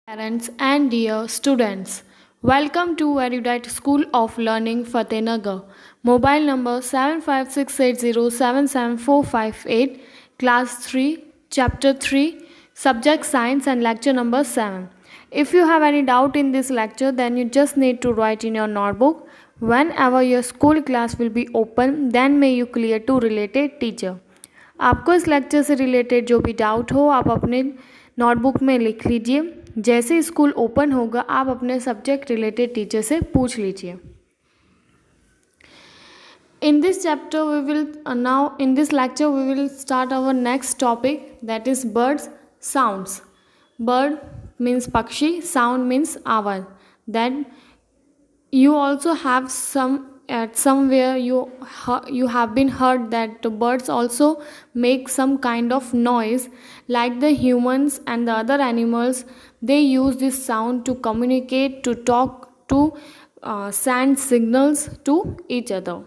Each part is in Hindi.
Parents and dear students, welcome to Erudite School of Learning Fatehnagar. Mobile number 7568077458, Class 3, Chapter 3, Subject Science and Lecture number 7. If you have any doubt in this lecture, then you just need to write in your notebook. Whenever your school class will be open, then may you clear to related teacher. आपको इस लेक्चर से रिलेटेड जो भी डाउट हो आप अपने नोटबुक में लिख लीजिए। जैसे स्कूल ओपन होगा आप अपने सब्जेक्ट रिलेटेड टीचर से पूछ लीजिए। In this chapter we will now in this lecture we will start our next topic, that is birds sounds. Bird means pakshi, sound means आवाज. That you also have some at somewhere you have been heard that the birds also make some kind of noise, like the humans and the other animals. They use this sound to communicate, to talk, to send signals to each other.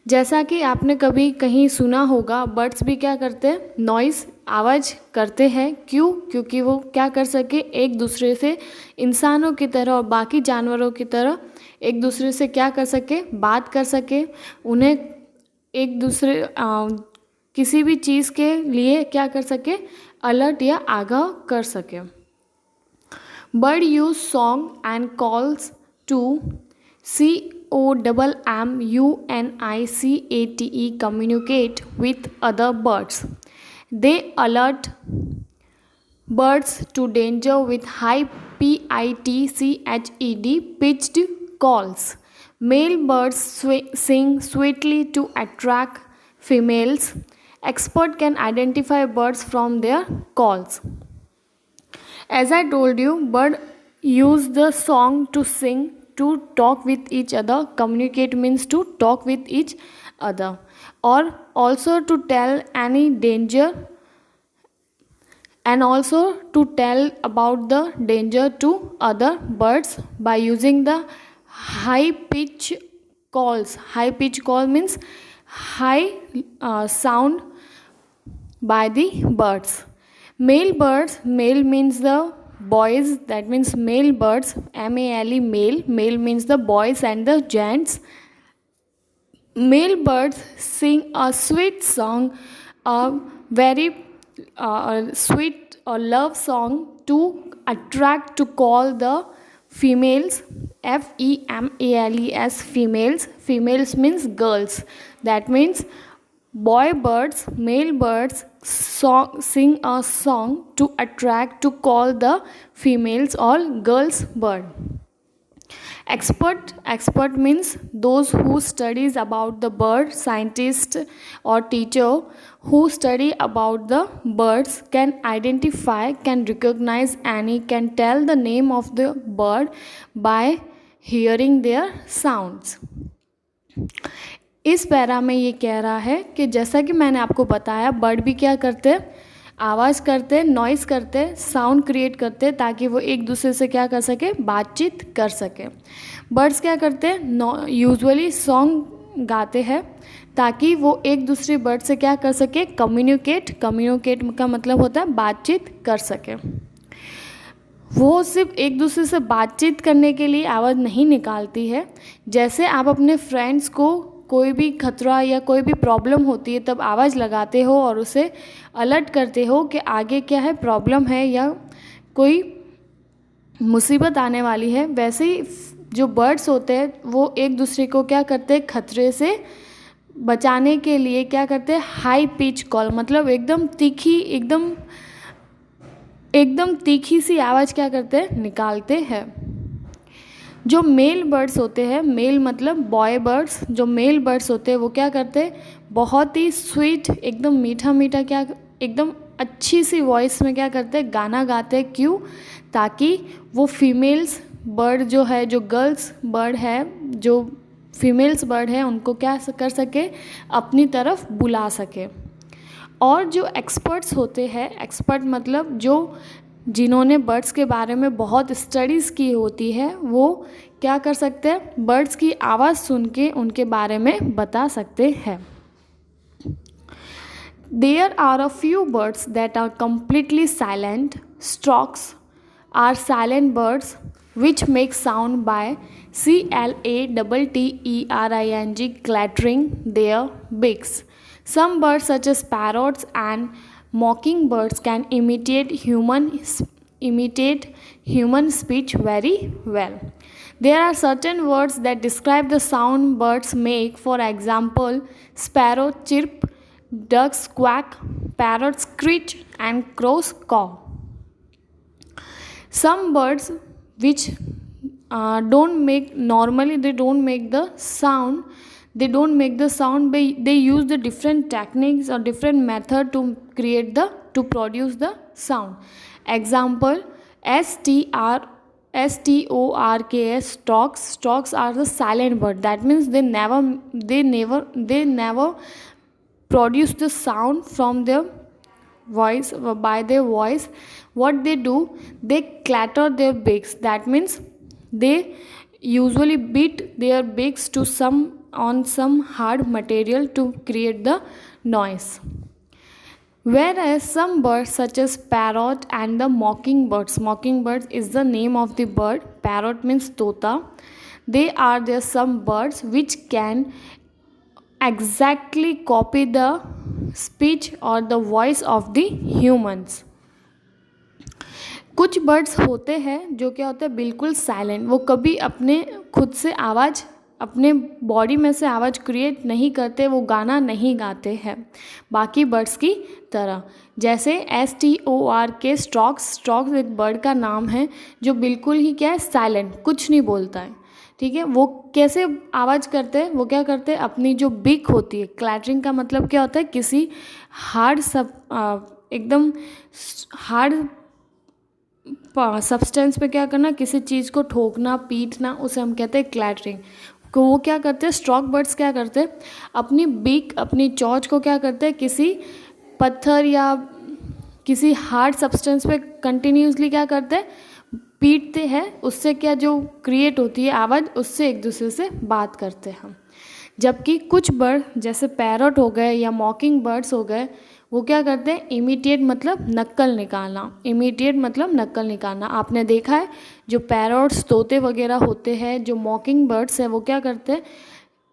जैसा कि आपने कभी कहीं सुना होगा, बर्ड्स भी क्या करते हैं, नॉइज़ आवाज़ करते हैं। क्यों? क्योंकि वो क्या कर सके, एक दूसरे से इंसानों की तरह और बाकी जानवरों की तरह एक दूसरे से क्या कर सके, बात कर सके, उन्हें एक दूसरे किसी भी चीज़ के लिए क्या कर सके, अलर्ट या आगाह कर सके। Bird use song and calls to COMMUNICATE communicate with other birds. They alert birds to danger with high PITCHED pitched calls. Male birds sing sweetly to attract females. Expert can identify birds from their calls. As I told you, bird use the song to sing, to talk with each other. Communicate means to talk with each other, or also to tell any danger, and also to tell about the danger to other birds by using the high pitch calls. High pitch call means high sound by the birds. Male birds, male means the boys, that means male birds, MALE, male. Male means the boys and the gents. Male birds sing a sweet song, a very sweet or love song to attract, to call the females. FEMALES, females. Females means girls. That means boy birds, male birds sing a song to attract, to call the females or girls bird. Expert means those who studies about the bird. Scientist or teacher who study about the birds can identify, can recognize any, can tell the name of the bird by hearing their sounds. इस पैरा में ये कह रहा है कि जैसा कि मैंने आपको बताया, बर्ड भी क्या करते हैं, आवाज़ करते हैं, नॉइज़ करते हैं, साउंड क्रिएट करते हैं ताकि वो एक दूसरे से क्या कर सके, बातचीत कर सके। बर्ड्स क्या करते हैं, यूजुअली सॉन्ग गाते हैं ताकि वो एक दूसरे बर्ड से क्या कर सके, कम्युनिकेट का मतलब होता है बातचीत कर सके। वो सिर्फ एक दूसरे से बातचीत करने के लिए आवाज़ नहीं निकालती है। जैसे आप अपने फ्रेंड्स को कोई भी खतरा या कोई भी प्रॉब्लम होती है तब आवाज़ लगाते हो और उसे अलर्ट करते हो कि आगे क्या है, प्रॉब्लम है या कोई मुसीबत आने वाली है, वैसे ही जो बर्ड्स होते हैं वो एक दूसरे को क्या करते हैं, खतरे से बचाने के लिए क्या करते हैं, हाई पिच कॉल, मतलब एकदम तीखी सी आवाज़ क्या करते हैं, निकालते हैं। जो मेल बर्ड्स होते हैं, मेल मतलब बॉय बर्ड्स, जो मेल बर्ड्स होते हैं वो क्या करते हैं, बहुत ही स्वीट, एकदम मीठा क्या, एकदम अच्छी सी वॉइस में क्या करते हैं, गाना गाते हैं। क्यों? ताकि वो फीमेल्स बर्ड जो है, जो गर्ल्स बर्ड है, जो फीमेल्स बर्ड है, उनको क्या कर सके, अपनी तरफ बुला सके। और जो एक्सपर्ट्स होते हैं, एक्सपर्ट मतलब जो जिन्होंने बर्ड्स के बारे में बहुत स्टडीज़ की होती है, वो क्या कर सकते हैं, बर्ड्स की आवाज़ सुन के उनके बारे में बता सकते हैं। There are a few birds that are completely silent. Storks are silent birds which make sound by clattering, clattering their beaks. Some birds such as parrots and mockingbirds can imitate human speech very well. There are certain words that describe the sound birds make. For example, sparrow chirp, ducks quack, parrots screech, and crows caw. Some birds which don't make normally, they don't make the sound, but they use the different techniques or different method to produce the sound. Example, storks. Storks are the silent bird. That means they never produce the sound from their voice, by their voice. What they do, they clatter their beaks. That means they usually beat their beaks to some hard material to create the noise. Whereas some birds such as parrot and the mockingbirds is the name of the bird, parrot means tota. There some birds which can exactly copy the speech or the voice of the humans. कुछ बर्ड्स होते हैं जो क्या होते हैं बिल्कुल साइलेंट, वो कभी अपने खुद से आवाज़, अपने बॉडी में से आवाज़ क्रिएट नहीं करते, वो गाना नहीं गाते हैं बाकी बर्ड्स की तरह. जैसे स्टॉक्स एक बर्ड का नाम है जो बिल्कुल ही क्या है साइलेंट, कुछ नहीं बोलता है. ठीक है, वो कैसे आवाज़ करते हैं, वो क्या करते हैं अपनी जो बिक होती है, क्लैटरिंग का मतलब क्या होता है किसी हार्ड एकदम हार्ड सब्सटेंस पे क्या करना, किसी चीज़ को ठोकना, पीटना, उसे हम कहते हैं क्लैटरिंग. तो वो क्या करते हैं, स्टॉक बर्ड्स क्या करते हैं अपनी बीक, अपनी चोंच को क्या करते हैं किसी पत्थर या किसी हार्ड सब्सटेंस पे कंटिन्यूसली क्या करते हैं पीटते हैं. उससे क्या जो क्रिएट होती है आवाज़, उससे एक दूसरे से बात करते हैं हम. जबकि कुछ बर्ड जैसे पैरट हो गए या मॉकिंग बर्ड्स हो गए, वो क्या करते हैं इमिटेट मतलब नक्कल निकालना. आपने देखा है जो पैरट्स, तोते वगैरह होते हैं, जो मॉकिंग बर्ड्स हैं, वो क्या करते हैं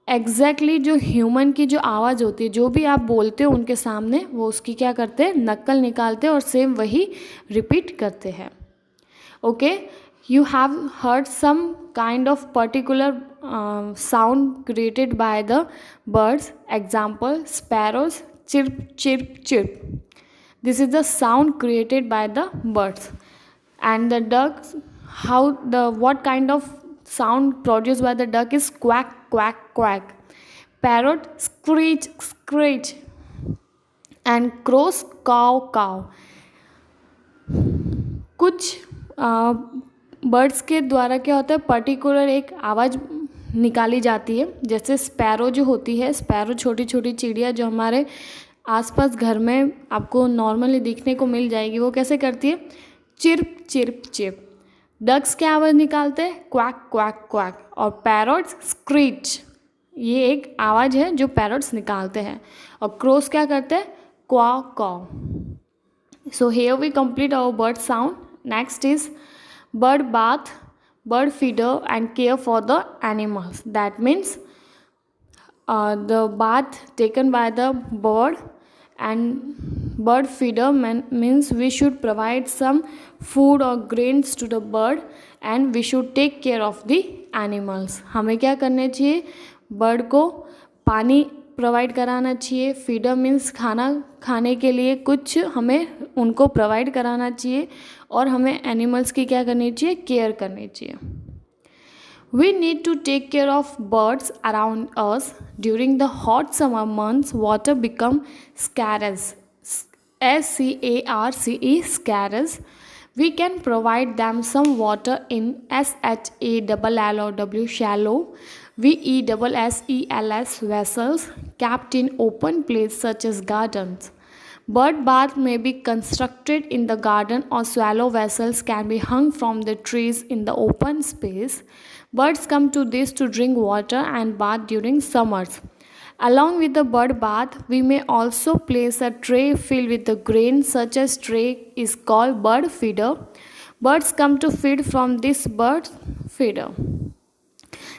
एग्जैक्टली जो ह्यूमन की जो आवाज़ होती है, जो भी आप बोलते हो उनके सामने, वो उसकी क्या करते हैं नक्कल निकालते हैं और सेम वही रिपीट करते हैं. Okay, you have heard some kind of particular sound created by the birds. Example, sparrows chirp chirp chirp. This is the sound created by the birds. And the ducks, what kind of sound produced by the duck is quack quack quack. Parrot screech screech. And crows caw caw. कुछ बर्ड्स के द्वारा क्या होता है पर्टिकुलर एक आवाज़ निकाली जाती है. जैसे स्पैरो जो होती है, स्पैरो छोटी छोटी चिड़िया जो हमारे आसपास घर में आपको नॉर्मली दिखने को मिल जाएगी, वो कैसे करती है चिर्प चिर्प चिर्प. डक्स क्या आवाज़ निकालते हैं क्वैक क्वैक क्वैक. और पैरट्स स्क्रीच, ये एक आवाज़ है जो पैरट्स निकालते हैं. और क्रोस क्या करते हैं क्वा क्वा. So here we complete our bird sound. Next is bird bath, bird feeder and care for the animals. That means the bath taken by the bird, and bird feeder means we should provide some food or grains to the bird and we should take care of the animals. हमें क्या करना चाहिए, बर्ड को पानी प्रोवाइड कराना चाहिए. फीडर मीन्स खाने के लिए कुछ हमें उनको प्रोवाइड कराना चाहिए और हमें एनिमल्स की क्या करनी चाहिए केयर करनी चाहिए. We need to take care of birds around us. During the hot summer months, water become scarce. SCARCE, scarce. We can provide them some water in SHALLOW, shallow, VESSELS, vessels kept in open places such as gardens. Bird bath may be constructed in the garden or shallow vessels can be hung from the trees in the open space. Birds come to this to drink water and bath during summers. Along with the bird bath, we may also place a tray filled with the grain. Such a tray is called bird feeder. Birds come to feed from this bird feeder.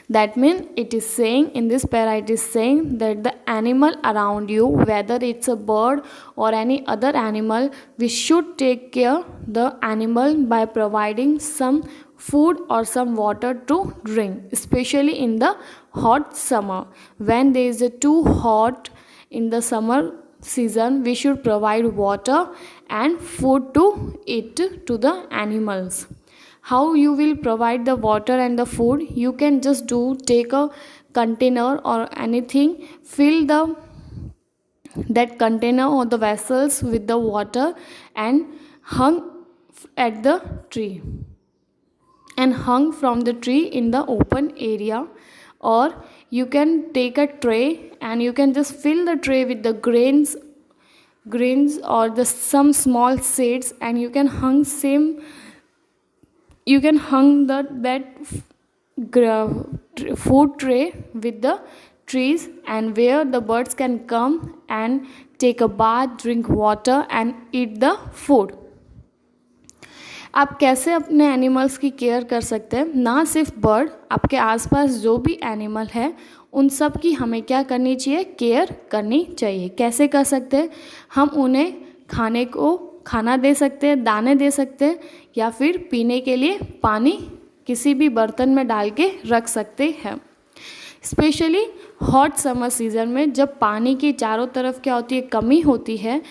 That means it is saying, in this para it is saying that the animal around you, whether it's a bird or any other animal, we should take care the animal by providing some food or some water to drink, especially in the hot summer. When there is a too hot in the summer season, we should provide water and food to eat to the animals. How you will provide the water and the food? You can just take a container or anything, fill that container or the vessels with the water and hung at the tree, and hung from the tree in the open area. Or you can take a tray and you can just fill the tray with the grains or some small seeds, and you can hung that food tray with the trees, and where the birds can come and take a bath, drink water and eat the food. आप कैसे अपने एनिमल्स की केयर कर सकते हैं? ना सिर्फ बर्ड, आपके आसपास जो भी एनिमल है उन सब की हमें क्या करनी चाहिए? केयर करनी चाहिए. कैसे कर सकते हैं? हम उन्हें खाना दे सकते हैं, दाने दे सकते हैं, या फिर पीने के लिए पानी किसी भी बर्तन में डाल के रख सकते हैं. स्पेशली हॉट समर सीज़न में जब पानी की चारों तरफ क्या होती है? कमी होती है,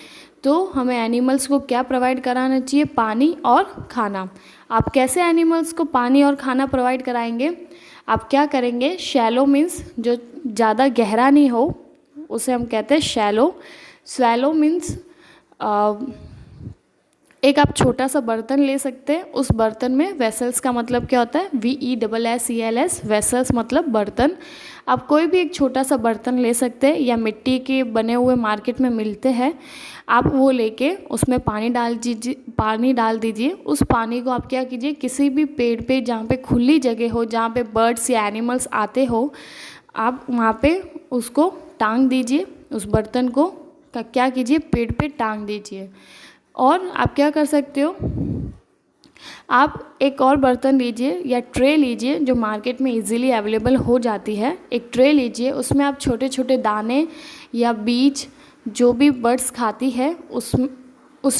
तो हमें एनिमल्स को क्या प्रोवाइड कराना चाहिए? पानी और खाना. आप कैसे एनिमल्स को पानी और खाना प्रोवाइड कराएंगे? आप क्या करेंगे? शैलो मीन्स जो ज़्यादा गहरा नहीं हो, उसे हम कहते हैं शैलो. स्वैलो मीन्स एक आप छोटा सा बर्तन ले सकते हैं. उस बर्तन में वेसल्स का मतलब क्या होता है? VESSELS. वेसल्स मतलब बर्तन. आप कोई भी एक छोटा सा बर्तन ले सकते हैं, या मिट्टी के बने हुए मार्केट में मिलते हैं, आप वो लेके उसमें पानी डाल दीजिए. उस पानी को आप क्या कीजिए? किसी भी पेड़ पे जहाँ पे खुली जगह हो, जहाँ पे बर्ड्स या एनिमल्स आते हो, आप वहाँ पे उसको टांग दीजिए. उस बर्तन को क्या कीजिए? पेड़ पे टांग दीजिए. और आप क्या कर सकते हो? आप एक और बर्तन लीजिए या ट्रे लीजिए जो मार्केट में इजीली अवेलेबल हो जाती है. एक ट्रे लीजिए, उसमें आप छोटे छोटे दाने या बीज जो भी बर्ड्स खाती है उस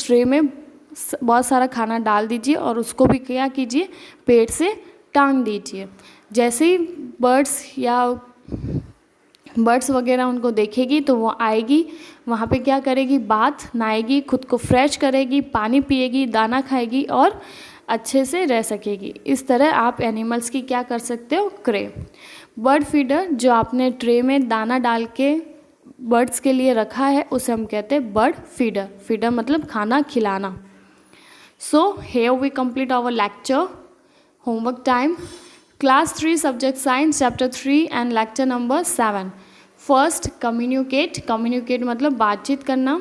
ट्रे में बहुत सारा खाना डाल दीजिए, और उसको भी क्या कीजिए? पेड़ से टांग दीजिए. जैसे ही बर्ड्स वगैरह उनको देखेगी तो वो आएगी, वहाँ पे क्या करेगी? बाथ नहाएगी, खुद को फ्रेश करेगी, पानी पिएगी, दाना खाएगी और अच्छे से रह सकेगी. इस तरह आप एनिमल्स की क्या कर सकते हो? केयर. बर्ड फीडर जो आपने ट्रे में दाना डाल के बर्ड्स के लिए रखा है, उसे हम कहते हैं बर्ड फीडर. फीडर मतलब खाना खिलाना. So here we complete our lecture. Homework time. Class 3 Subject Science Chapter 3 and Lecture Number 7. First, communicate. Communicate मतलब बातचीत करना.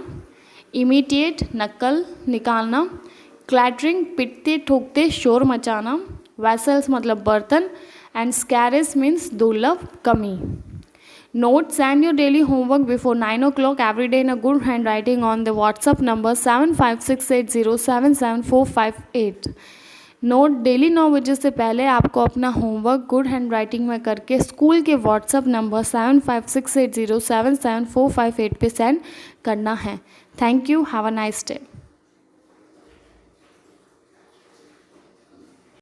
Imitate नकल निकालना. Clattering पिटते ठोकते शोर मचाना. Vessels मतलब बर्तन. And scarce means दुर्लभ कमी. Note: send your daily homework before 9 o'clock every day in a good handwriting on the WhatsApp number 7568077458. Note: daily 9 बजे से पहले आपको अपना होमवर्क गुड हैंड राइटिंग में करके स्कूल के व्हाट्सएप नंबर 7568077458 पे सेंड करना है. Thank you. Have a nice day.